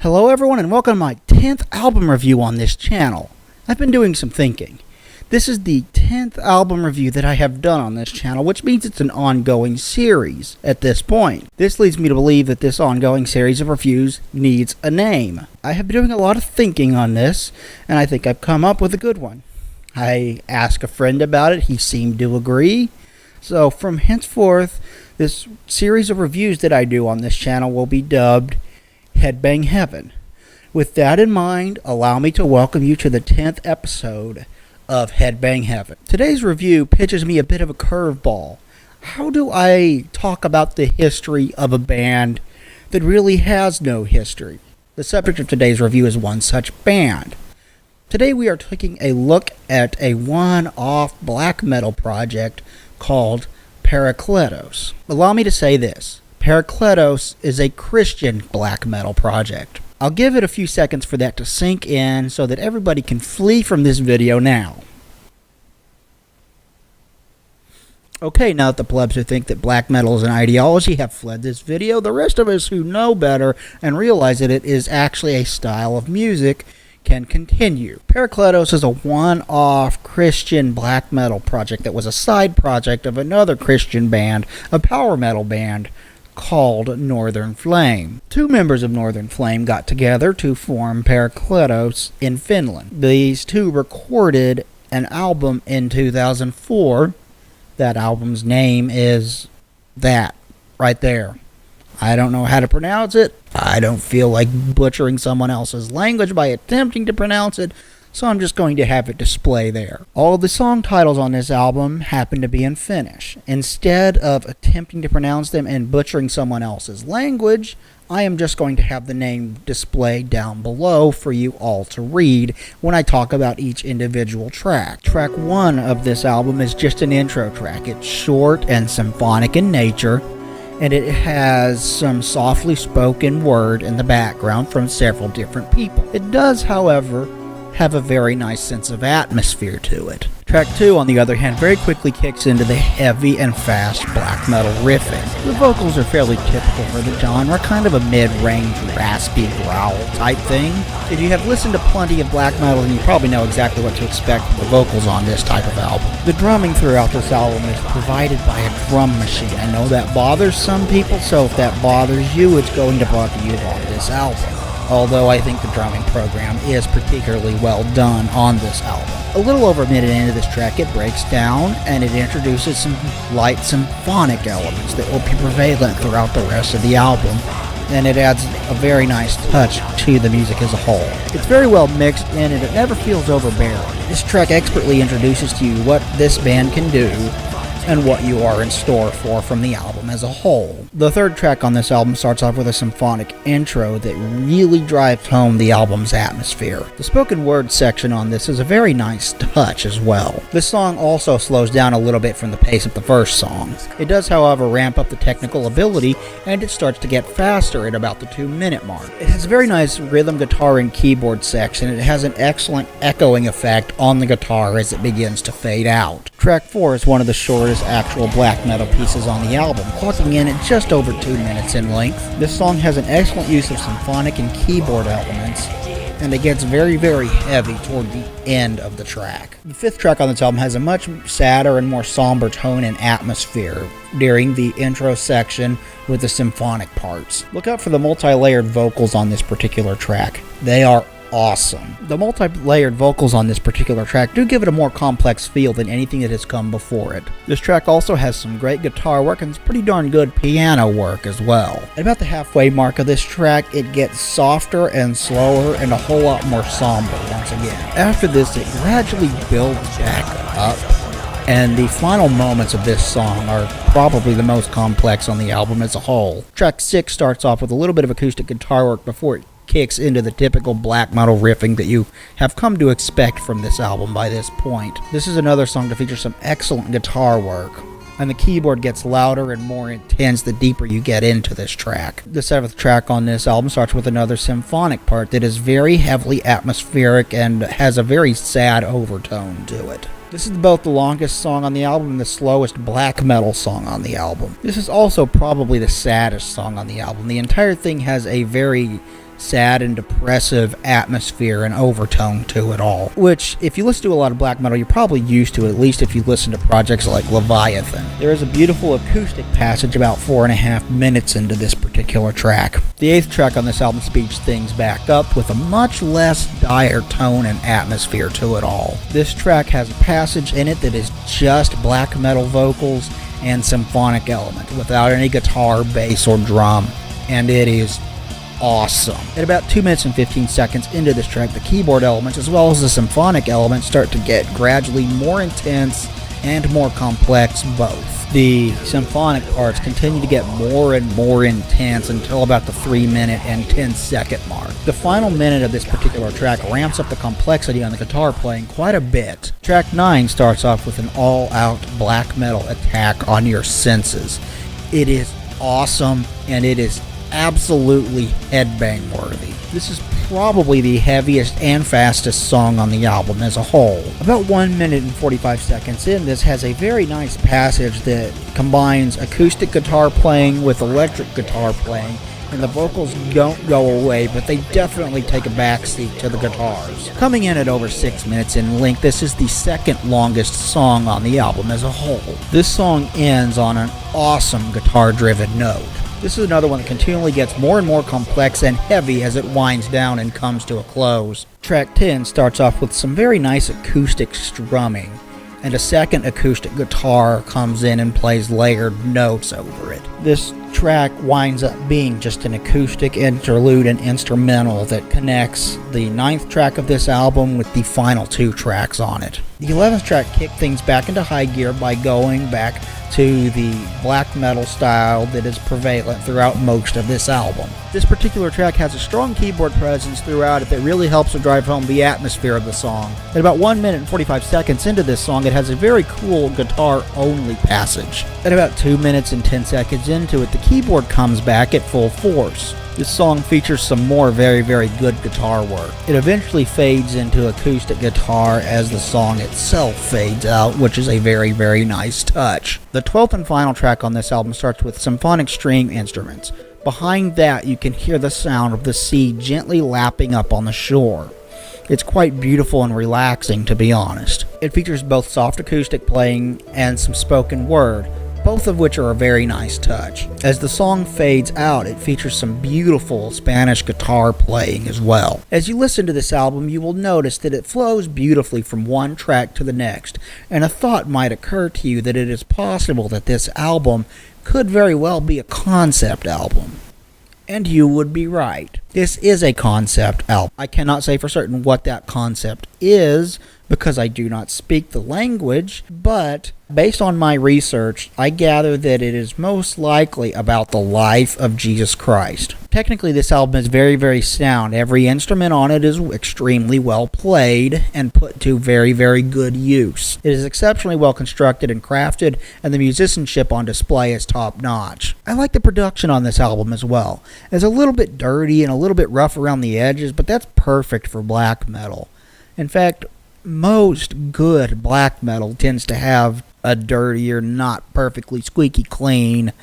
Hello everyone and welcome to my 10th album review on this channel. I've been doing some thinking. This is the 10th album review that I have done on this channel, which means it's an ongoing series at this point. This leads me to believe that this ongoing series of reviews needs a name. I have been doing a lot of thinking on this, and I think I've come up with a good one. I asked a friend about it, he seemed to agree. So from henceforth, this series of reviews that I do on this channel will be dubbed Headbang Heaven. With that in mind, allow me to welcome you to the 10th episode of Headbang Heaven. Today's review pitches me a bit of a curveball. How do I talk about the history of a band that really has no history? The subject of today's review is one such band. Today we are taking a look at a one-off black metal project called Parakletos. Allow me to say this. Parakletos is a Christian black metal project. I'll give it a few seconds for that to sink in so that everybody can flee from this video now. Okay, now that the plebs who think that black metal is an ideology have fled this video, the rest of us who know better and realize that it is actually a style of music can continue. Parakletos is a one-off Christian black metal project that was a side project of another Christian band, a power metal band, called Northern Flame. Two members of Northern Flame got together to form Parakletos in Finland. These two recorded an album in 2004. That album's name is that right there. I don't know how to pronounce it. I don't feel like butchering someone else's language by attempting to pronounce it, so I'm just going to have it display there. All of the song titles on this album happen to be in Finnish. Instead of attempting to pronounce them and butchering someone else's language, I am just going to have the name displayed down below for you all to read when I talk about each individual track. Track 1 of this album is just an intro track. It's short and symphonic in nature, and it has some softly spoken word in the background from several different people. It does, however, have a very nice sense of atmosphere to it. Track 2, on the other hand, very quickly kicks into the heavy and fast black metal riffing. The vocals are fairly typical for the genre, kind of a mid-range, raspy growl type thing. If you have listened to plenty of black metal, then you probably know exactly what to expect from the vocals on this type of album. The drumming throughout this album is provided by a drum machine. I know that bothers some people, so if that bothers you, it's going to bother you on this album. Although I think the drumming program is particularly well done on this album. A little over a minute into this track, it breaks down and it introduces some light symphonic elements that will be prevalent throughout the rest of the album, and it adds a very nice touch to the music as a whole. It's very well mixed in and it never feels overbearing. This track expertly introduces to you what this band can do and what you are in store for from the album as a whole. The third track on this album starts off with a symphonic intro that really drives home the album's atmosphere. The spoken word section on this is a very nice touch as well. This song also slows down a little bit from the pace of the first song. It does, however, ramp up the technical ability, and it starts to get faster at about the 2-minute mark. It has a very nice rhythm guitar and keyboard section. It has an excellent echoing effect on the guitar as it begins to fade out. Track 4 is one of the shortest actual black metal pieces on the album, clocking in at just over 2 minutes in length. This song has an excellent use of symphonic and keyboard elements, and it gets very, very heavy toward the end of the track. The fifth track on this album has a much sadder and more somber tone and atmosphere during the intro section with the symphonic parts. Look out for the multi-layered vocals on this particular track. They are awesome. The multi-layered vocals on this particular track do give it a more complex feel than anything that has come before it. This track also has some great guitar work and some pretty darn good piano work as well. At about the halfway mark of this track, it gets softer and slower and a whole lot more somber once again. After this, it gradually builds back up, and the final moments of this song are probably the most complex on the album as a whole. Track 6 starts off with a little bit of acoustic guitar work before it kicks into the typical black metal riffing that you have come to expect from this album by this point. This is another song to feature some excellent guitar work, and the keyboard gets louder and more intense the deeper you get into this track. The 7th track on this album starts with another symphonic part that is very heavily atmospheric and has a very sad overtone to it. This is both the longest song on the album and the slowest black metal song on the album. This is also probably the saddest song on the album. The entire thing has a very sad and depressive atmosphere and overtone to it all, which, if you listen to a lot of black metal, you're probably used to, at least if you listen to projects like Leviathan. There is a beautiful acoustic passage about 4.5 minutes into this particular track. The 8th track on this album speeds things back up with a much less dire tone and atmosphere to it all. This track has a passage in it that is just black metal vocals and symphonic element, without any guitar, bass, or drum, and it is awesome. At about 2 minutes and 15 seconds into this track, the keyboard elements as well as the symphonic elements start to get gradually more intense and more complex both. The symphonic parts continue to get more and more intense until about the 3-minute and 10-second mark. The final minute of this particular track ramps up the complexity on the guitar playing quite a bit. Track 9 starts off with an all-out black metal attack on your senses. It is awesome, and it is absolutely headbang worthy. This is probably the heaviest and fastest song on the album as a whole. About 1 minute and 45 seconds in, this has a very nice passage that combines acoustic guitar playing with electric guitar playing, and the vocals don't go away, but they definitely take a backseat to the guitars. Coming in at over 6 minutes in length, this is the second longest song on the album as a whole. This song ends on an awesome guitar-driven note. This is another one that continually gets more and more complex and heavy as it winds down and comes to a close. Track 10 starts off with some very nice acoustic strumming, and a second acoustic guitar comes in and plays layered notes over it. This track winds up being just an acoustic interlude and instrumental that connects the 9th track of this album with the final 2 tracks on it. The 11th track kicked things back into high gear by going back to the black metal style that is prevalent throughout most of this album. This particular track has a strong keyboard presence throughout it that really helps to drive home the atmosphere of the song. At about 1 minute and 45 seconds into this song, it has a very cool guitar-only passage. At about 2 minutes and 10 seconds into it, the keyboard comes back at full force. This song features some more very, very good guitar work. It eventually fades into acoustic guitar as the song itself fades out, which is a very, very nice touch. The 12th and final track on this album starts with symphonic string instruments. Behind that, you can hear the sound of the sea gently lapping up on the shore. It's quite beautiful and relaxing, to be honest. It features both soft acoustic playing and some spoken word, both of which are a very nice touch. As the song fades out, it features some beautiful Spanish guitar playing as well. As you listen to this album, you will notice that it flows beautifully from one track to the next, and a thought might occur to you that it is possible that this album could very well be a concept album. And you would be right. This is a concept album. I cannot say for certain what that concept is because I do not speak the language, but based on my research, I gather that it is most likely about the life of Jesus Christ. Technically, this album is very, very sound. Every instrument on it is extremely well played and put to very, very good use. It is exceptionally well constructed and crafted, and the musicianship on display is top-notch. I like the production on this album as well. It's a little bit dirty and a little bit rough around the edges, but that's perfect for black metal. In fact, most good black metal tends to have a dirtier, not perfectly squeaky clean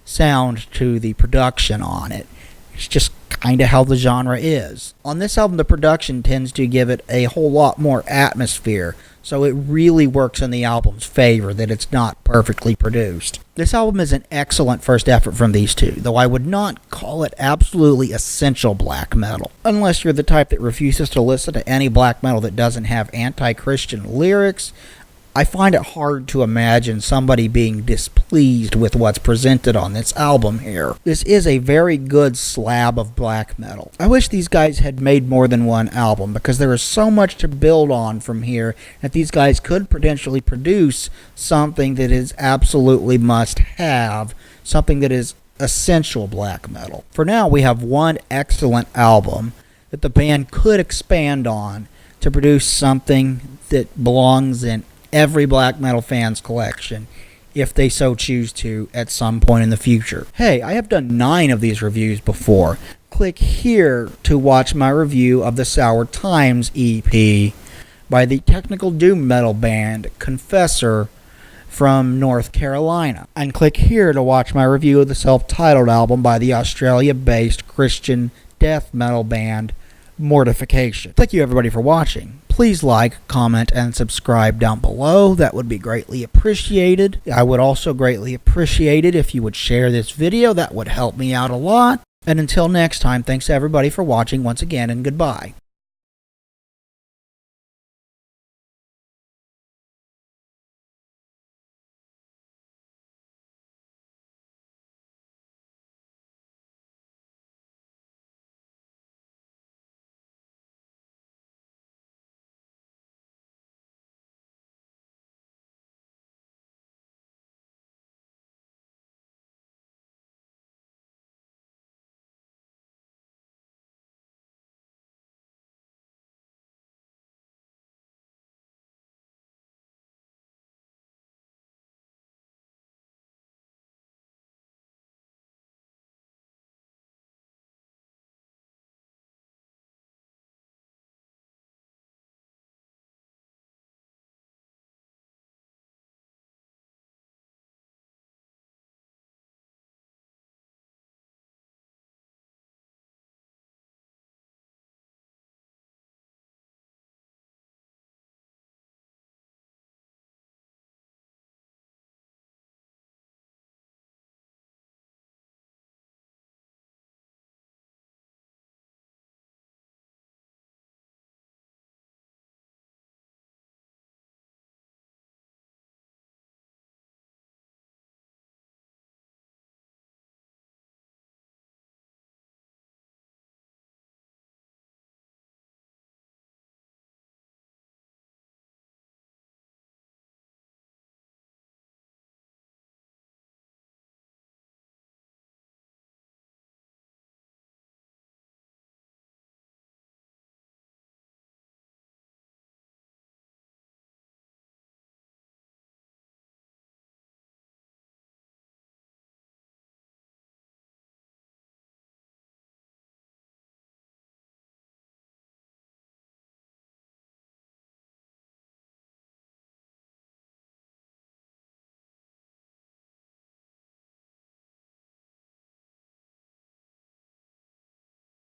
sound to the production on it. It's just kind of how the genre is. On this album, the production tends to give it a whole lot more atmosphere, so it really works in the album's favor that it's not perfectly produced. This album is an excellent first effort from these two, though I would not call it absolutely essential black metal. Unless you're the type that refuses to listen to any black metal that doesn't have anti-Christian lyrics, I find it hard to imagine somebody being displeased with what's presented on this album here. This is a very good slab of black metal. I wish these guys had made more than one album because there is so much to build on from here that these guys could potentially produce something that is absolutely must-have, something that is essential black metal. For now, we have one excellent album that the band could expand on to produce something that belongs in every black metal fan's collection, if they so choose to at some point in the future. Hey, I have done 9 of these reviews before. Click here to watch my review of the Sour Times EP by the technical doom metal band Confessor from North Carolina. And click here to watch my review of the self-titled album by the Australia-based Christian death metal band Mortification. Thank you everybody for watching. Please like, comment, and subscribe down below. That would be greatly appreciated. I would also greatly appreciate it if you would share this video. That would help me out a lot. And until next time, thanks everybody for watching once again, and goodbye.